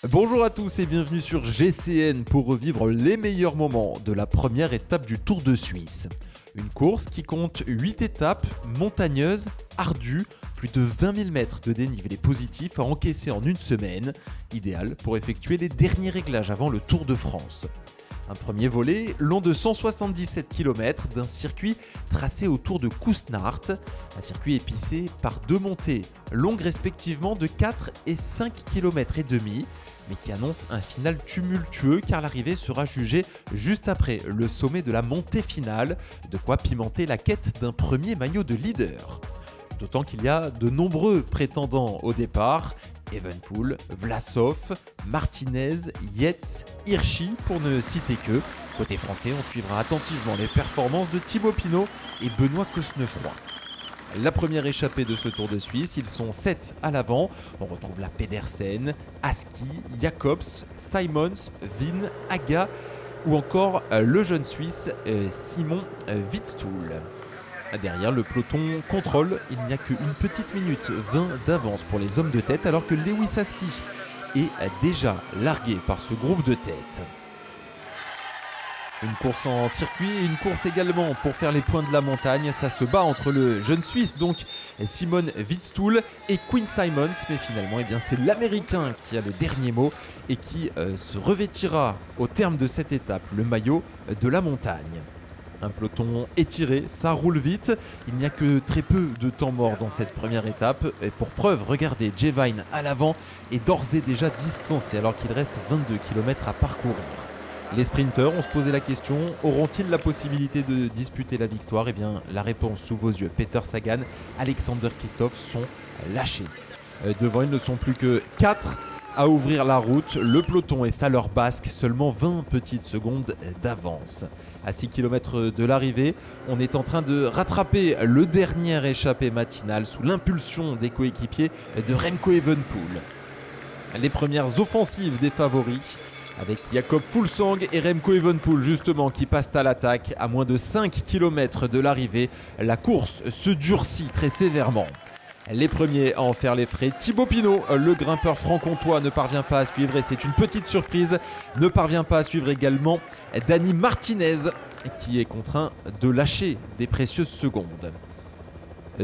Bonjour à tous et bienvenue sur GCN pour revivre les meilleurs moments de la première étape du Tour de Suisse. Une course qui compte 8 étapes montagneuses, ardues, plus de 20 000 mètres de dénivelé positif à encaisser en une semaine, idéal pour effectuer les derniers réglages avant le Tour de France. Un premier volet long de 177 km d'un circuit tracé autour de Küsnacht, un circuit épicé par deux montées longues respectivement de 4 et 5 km et demi, mais qui annonce un final tumultueux car l'arrivée sera jugée juste après le sommet de la montée finale, de quoi pimenter la quête d'un premier maillot de leader. D'autant qu'il y a de nombreux prétendants au départ, Evenepoel, Vlasov, Martinez, Yates, Hirschi pour ne citer que. Côté français, on suivra attentivement les performances de Thibaut Pinot et Benoît Cosnefroy. La première échappée de ce Tour de Suisse, ils sont 7 à l'avant. On retrouve la Pedersen, Aski, Jacobs, Simons, Vin, Aga ou encore le jeune Suisse Simon Witstool. Derrière, le peloton contrôle, il n'y a qu'une petite minute 20 d'avance pour les hommes de tête alors que Lewis Aski est déjà largué par ce groupe de tête. Une course en circuit et une course également pour faire les points de la montagne. Ça se bat entre le jeune Suisse, donc Simon Witstool et Quinn Simons. Mais finalement, c'est l'Américain qui a le dernier mot et qui se revêtira au terme de cette étape le maillot de la montagne. Un peloton étiré, ça roule vite. Il n'y a que très peu de temps mort dans cette première étape. Et pour preuve, regardez, Jevine à l'avant est d'ores et déjà distancé alors qu'il reste 22 km à parcourir. Les sprinteurs, on se posait la question, auront-ils la possibilité de disputer la victoire ? La réponse sous vos yeux. Peter Sagan, Alexander Kristoff sont lâchés. Devant, ils ne sont plus que 4 à ouvrir la route. Le peloton est à leur basque, seulement 20 petites secondes d'avance. À 6 km de l'arrivée, on est en train de rattraper le dernier échappé matinal sous l'impulsion des coéquipiers de Remco Evenepoel. Les premières offensives des favoris avec Jakob Fuglsang et Remco Evenepoel justement qui passent à l'attaque à moins de 5 km de l'arrivée. La course se durcit très sévèrement. Les premiers à en faire les frais, Thibaut Pinot, le grimpeur franc-comtois, ne parvient pas à suivre et c'est une petite surprise. Ne parvient pas à suivre également Dani Martinez qui est contraint de lâcher des précieuses secondes.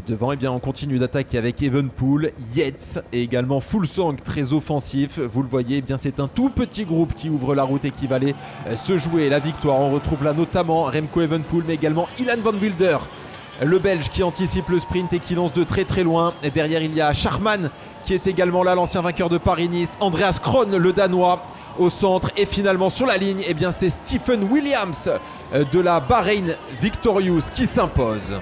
Devant, on continue d'attaquer avec Evenepoel, Yates et également Fuglsang très offensif. Vous le voyez, c'est un tout petit groupe qui ouvre la route et qui va aller se jouer la victoire. On retrouve là notamment Remco Evenepoel mais également Ilan van Wilder, le Belge qui anticipe le sprint et qui lance de très très loin. Et derrière, il y a Schachmann qui est également là, l'ancien vainqueur de Paris-Nice. Andreas Kron, le Danois, au centre. Et finalement, sur la ligne, c'est Stephen Williams de la Bahrain Victorious qui s'impose.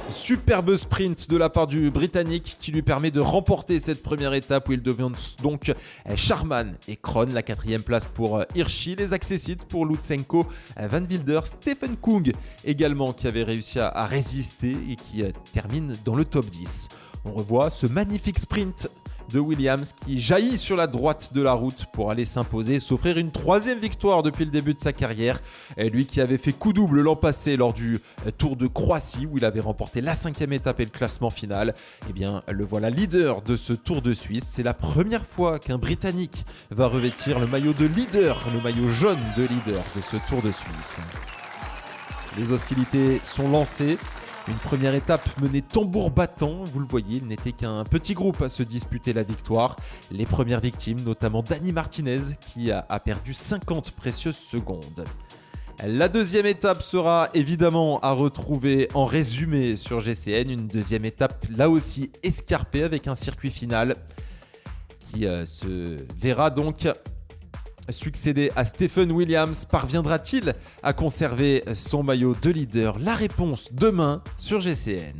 Superbe sprint de la part du Britannique qui lui permet de remporter cette première étape où il devance donc Schachmann et Kron. La 4e place pour Hirschi, les accessites pour Lutsenko, Van Wilder, Stephen Kung également qui avait réussi à résister et qui termine dans le top 10. On revoit ce magnifique sprint de Williams qui jaillit sur la droite de la route pour aller s'imposer, s'offrir une 3e victoire depuis le début de sa carrière. Et lui qui avait fait coup double l'an passé lors du Tour de Croatie où il avait remporté la 5e étape et le classement final. Le voilà leader de ce Tour de Suisse. C'est la première fois qu'un Britannique va revêtir le maillot de leader, le maillot jaune de leader de ce Tour de Suisse. Les hostilités sont lancées. Une première étape menée tambour battant, vous le voyez, il n'était qu'un petit groupe à se disputer la victoire. Les premières victimes, notamment Dani Martinez, qui a perdu 50 précieuses secondes. La 2e étape sera évidemment à retrouver en résumé sur GCN. Une 2e étape, là aussi escarpée, avec un circuit final qui se verra donc succéder à Stephen Williams. Parviendra-t-il à conserver son maillot de leader ? La réponse demain sur GCN.